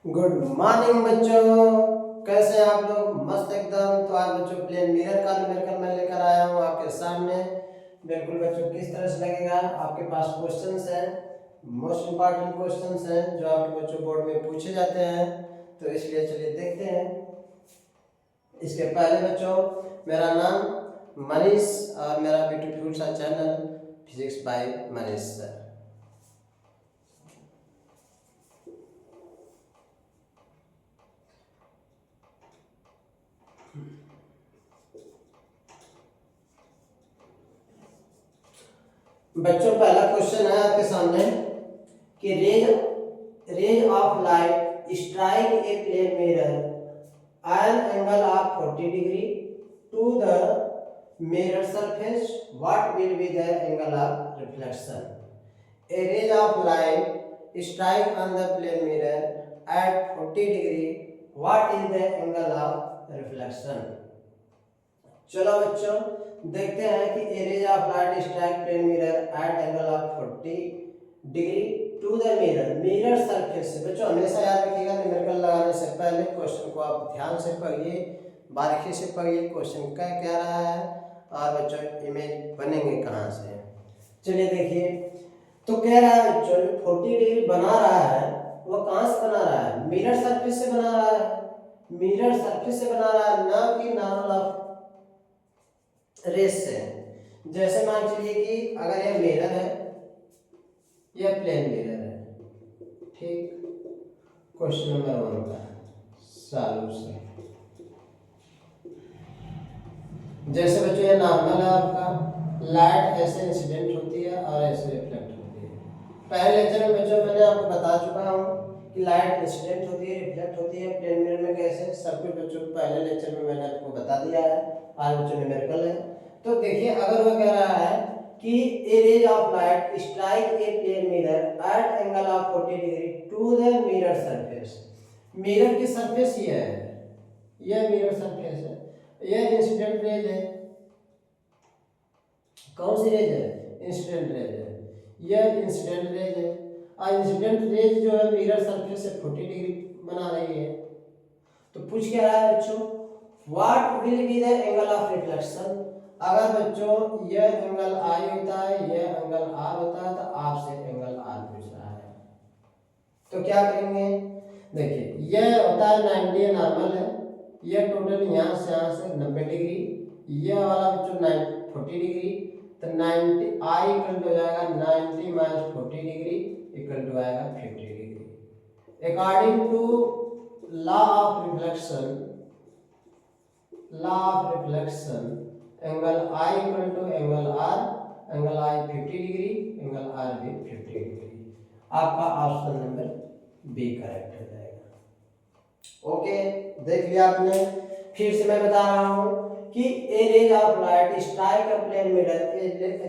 Good morning बच्चों, कैसे हैं आप लोग? मस्त एकदम। तो आज बच्चों प्लेन मिरर का न्यूमेरिकल मैं लेकर आया हूँ आपके सामने। बिल्कुल बच्चों, किस तरह से लगेगा? आपके पास क्वेश्चंस हैं, मोस्ट इम्पॉर्टेंट क्वेश्चंस हैं जो आपके बच्चों बोर्ड में पूछे जाते हैं। तो इसलिए चलिए देखते हैं। इसके पहले बच्चों, मेरा नाम मनीष और मेरा ब्यूटीफुल सा channel physics by Manish sir. बच्चों पहला क्वेश्चन है आपके सामने कि rays of light strike a plane mirror an angle of 40 degree to the mirror surface, what will be the angle of reflection? A rays of light strike on the plane mirror at 40 degree, what is the angle of reflection? चलो बच्चों देखते हैं कि a rays of light strike plane mirror at angle of 40 degree to the mirror surface से। बच्चों हमेशा याद रखिएगा, न्यूमेरिकल लगाने से पहले क्वेश्चन को आप ध्यान से पढ़िए, बारीकी से पढ़िए क्वेश्चन क्या कह रहा है और बच्चों इमेज बनेंगे कहाँ से। चलिए देखिए, तो कह रहा है बच्चों 40 डिग्री बना रहा है, वो कहाँ से बना रहा है? मिरर सरफेस से बना रहा है। मिरर सरफेस से बना रहा है, ना कि नॉर्मल ऑफ रेस से। जैसे मान चलिए कि अगर यह मिरर है, यह प्लेन मिरर है, ठीक। क्वेश्चन नंबर 1 का सॉल्यूशन। जैसे बच्चों यह नॉर्मल है आपका, लाइट ऐसे इंसिडेंट होती है और ऐसे रिफ्लेक्ट होती है। पहले लेक्चर में बच्चों मैंने आपको बता चुका हूँ कि लाइट इंसिडेंट होती है, रिफ्लेक्ट होती है प्लेन मिरर में कैसे, सब कुछ बच्चों पहले लेक्चर में मैंने आपको बता दिया है। आज बच्चों न्यूमेरिकल है। तो देखिए, अगर वो कह रहा है कि a rays of light strike a plane mirror at angle of 40 degree to the mirror surface. Mirror की सरफेस ये है, यह मिरर सरफेस है, यह इंसिडेंट रेज है। कौन सी रेज है? इंसिडेंट रेज है। यह इंसिडेंट रेज है और इंसिडेंट रेज जो है मिरर सरफेस से 40 डिग्री बना रही है। तो पूछ क्या रहा है बच्चों, what will be the angle of reflection? अगर बच्चों यह एंगल आई होता है, यह एंगल आर होता है, तो आपसे एंगल आर पूछ रहा है। तो क्या करेंगे? देखिए, यह होता है 90 नॉर्मल है, यह टोटल यहाँ से 90 डिग्री, यह वाला बच्चों 40 डिग्री, तो 90 आई इक्वल टू हो जाएगा 90 माइनस 40 डिग्री इक्वल टू आएगा 50 degree. According to law of reflection, angle i equal to angle r, angle i 50 degree, angle r भी 50 डिग्री। आपका ऑप्शन नंबर बी करेक्ट हो जाएगा। ओके, देख लिया आपने। फिर से मैं बता रहा हूँ कि a rays of light strike a plane mirror,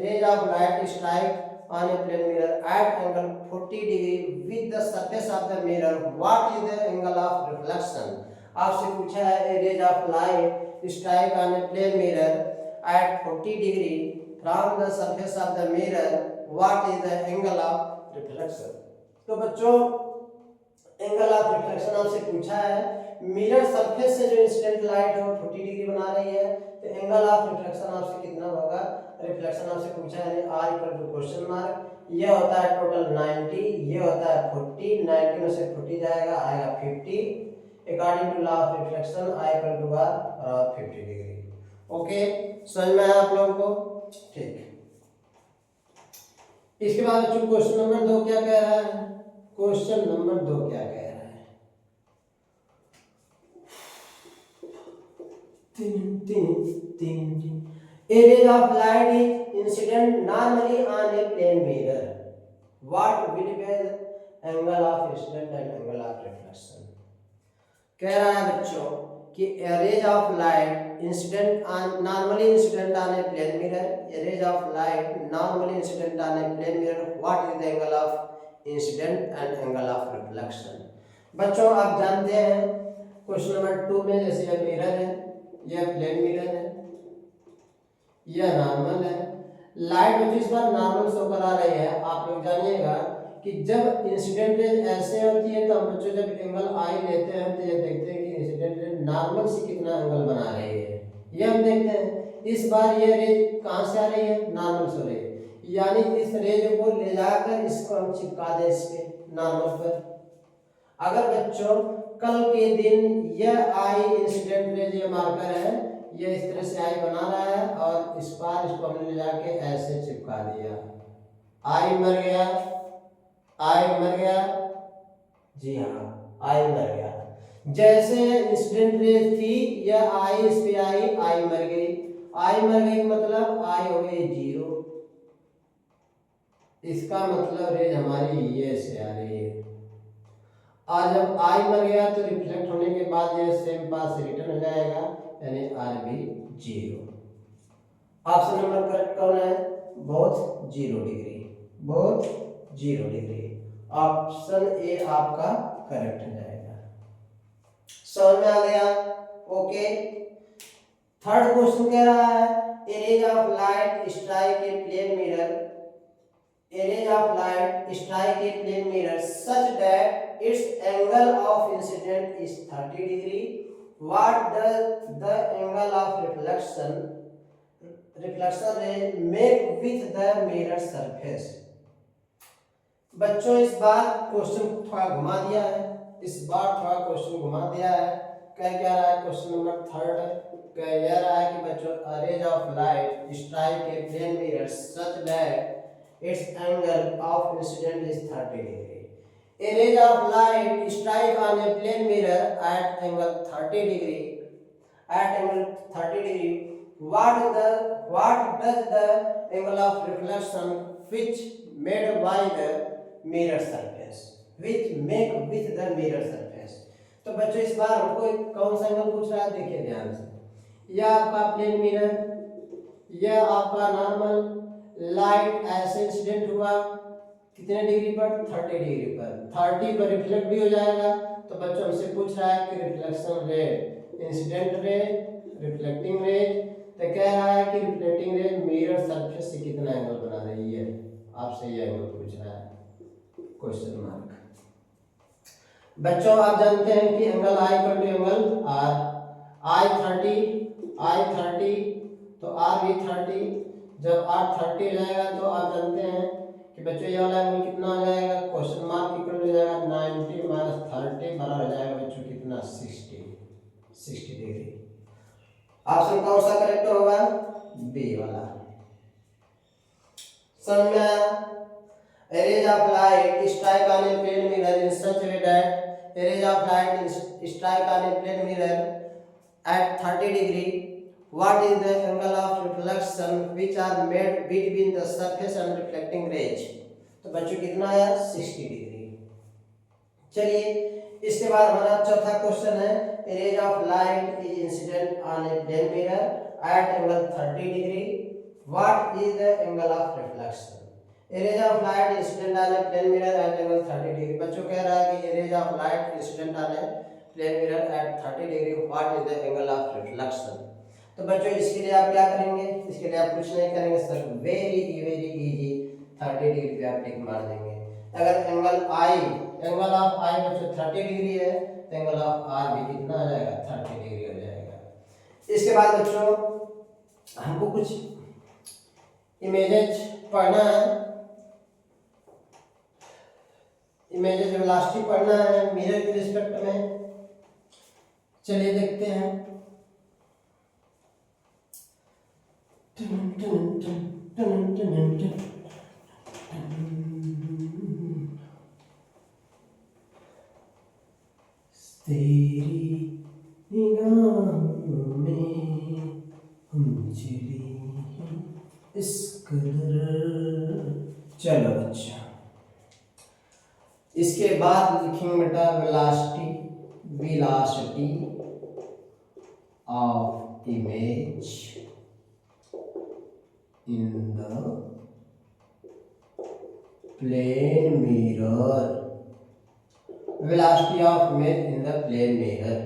rays of light strike on a plane mirror at angle 40 degree with the surface of the mirror, what is the angle of reflection? आपसे पूछा है a rays of light strike on a plane mirror at 40 degree from the surface of the mirror, what is the angle of reflection? तो बच्चों angle of reflection आपसे पूछा है, mirror surface से जो इंसिडेंट लाइट है वो 40 डिग्री बना रही है, तो एंगल ऑफ रिफ्लेक्शन आपसे कितना होगा? रिफ्लेक्शन आपसे पूछा है r equal to question mark, ये होता है टोटल 90, ये होता है 40, 90 में से 40 जाएगा, आएगा 50। According to law of reflection i equal to r और 50 डिग्री। ओके, समझ में आया आप लोगों को? ठीक। इसके बाद बच्चों क्वेश्चन नंबर 2 क्या कह रहा है? क्वेश्चन नंबर 2 क्या कह रहा है? A ray of light is incident normally on a plane mirror. What will be the angle of incident and angle of reflection? कह रहा है बच्चों कि a ray of light incident on normally incident on a plane mirror, a ray of light normally incident on a plane mirror, what is the angle of incident and angle of reflection? बच्चों आप जानते हैं question number 2 में जैसे यह mirror है, यह plane mirror है, यह नॉर्मल है, लाइट बच्चों इस बार नॉर्मल शो करा रही है। आप लोग जानिएगा कि जब इंसिडेंट रेज ऐसे होती है तो हम बच्चों जब एंगल आई लेते हैं तो ये देखते हैं कि इंसिडेंट रेज नॉर्मल से कितना एंगल बना रही है, ये हम देखते हैं। इस बार ये रेज कहाँ से आ रही है, नॉर्मल से हो रही है, यानी इस रेज को ले जाकर इसको हम चिपका दें इसके नॉर्मल पर। अगर बच्चों कल के दिन यह आई इंसिडेंट रेज ये मार्कर है, ये इस तरह से आई बना रहा है और इस बार इसको हमने ले जाके ऐसे चिपका दिया, आई मर गया, आई मर गया, जी हाँ आई मर गया। जैसे इंसिडेंट रेज थी यह आई इस पे आई मर गई, आई मर गई मतलब आई हो गई 0, इसका मतलब रेज हमारी ये से आ रही है। और जब आई मर गया तो रिफ्लेक्ट होने के बाद ये सेम पास से रिटर्न हो जाएगा, यानी आर भी 0। ऑप्शन नंबर करेक्ट कौन है, both 0 degree, both 0 degree. Option A आपका करेक्ट हो जाएगा। समझ में आ गया, ओके। थर्ड क्वेश्चन कह रहा है a rays of light strike a plane mirror, a ray of light strike a plane mirror such that its angle of incident is 30 degree. What does the angle of reflection ray make with the mirror surface? बच्चों इस बार question थोड़ा घुमा दिया है, इस बार थोड़ा question घुमा दिया है। क्या रहा है, क्वेश्चन नंबर थर्ड कह रहा है कि बच्चों a ray of light strike a plane mirror such that its angle of incident is 30 degree. A ray of light strike on a plane mirror at angle 30 degree. At angle 30 degree, what does the angle of reflection which made by the mirror surface? Which make with the mirror surface? तो बच्चों इस बार हमको कौन सा angle पूछ रहा है, देखिए ध्यान से। यह आपका प्लेन मिरर, यह आपका नॉर्मल लाइट ऐसे इंसिडेंट हुआ कितने डिग्री पर, 30 डिग्री पर, 30 पर रिफ्लेक्ट भी हो जाएगा। तो बच्चों हमसे पूछ रहा है कि रिफ्लेक्शन रे, इंसिडेंट रे, रिफ्लेक्टिंग रे, तो कह रहा है कि रिफ्लेक्टिंग रे मिरर सरफेस से कितना एंगल बना रही है, आपसे ये एंगल पूछ रहा है, क्वेश्चन मार्क। बच्चों आप जानते हैं कि angle i equal to angle r, i 30 तो आर भी 30। जब r 30 हो जाएगा तो आप जानते हैं कि बच्चों ये वाला एंगल कितना हो जाएगा, क्वेश्चन मार्क इक्वल हो जाएगा 90 माइनस 30 बराबर हो जाएगा बच्चों कितना, 60 डिग्री। ऑप्शन कौन सा करेक्ट होगा, बी वाला। समझ में आया। A ray of light strike on a plane mirror in such a way that a ray of light strike on a plane mirror at 30 degree. What is the angle of reflection which are made between the surface and reflecting rays? तो बच्चों कितना आया, 60 degree. चलिए इसके बाद हमारा चौथा question है a ray of light is incident on a plane mirror at angle 30 degree. What is the angle of reflection? A ray of light incident on a plane mirror at angle 30 degree. बच्चों कह रहा है कि a ray of light incident on a plane mirror at 30 degree. What is the angle of reflection? तो बच्चों इसके लिए आप क्या करेंगे, इसके लिए आप कुछ नहीं करेंगे सर, वेरी इजी 30 डिग्री पे आप टिक मार देंगे। अगर एंगल ऑफ आई बच्चों 30 डिग्री है तो एंगल ऑफ आर भी कितना आ जाएगा, 30 डिग्री हो जाएगा। इसके बाद बच्चों हमको कुछ इमेजेस पढ़ना है, इमेजेस वेलोसिटी पढ़ना है मिरर के रिस्पेक्ट में। चलिए देखते हैं। तेरी निगाहों में हम चली इस कदर। चलो बच्चा, इसके बाद लिखेंगे बेटा velocity of image in the plane mirror, velocity of image in the plane mirror।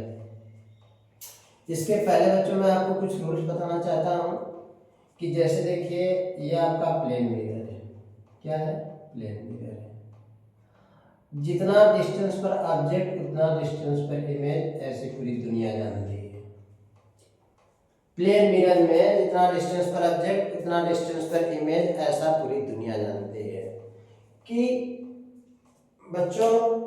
इसके पहले बच्चों मैं आपको कुछ रूल्स बताना चाहता हूँ कि जैसे देखिए ये आपका प्लेन मिरर है, क्या है, प्लेन मिरर है। जितना डिस्टेंस पर ऑब्जेक्ट उतना डिस्टेंस पर इमेज, ऐसे पूरी दुनिया जानती है। प्लेन मिरर में जितना डिस्टेंस पर ऑब्जेक्ट उतना डिस्टेंस पर इमेज, ऐसा पूरी दुनिया जानती है। कि बच्चों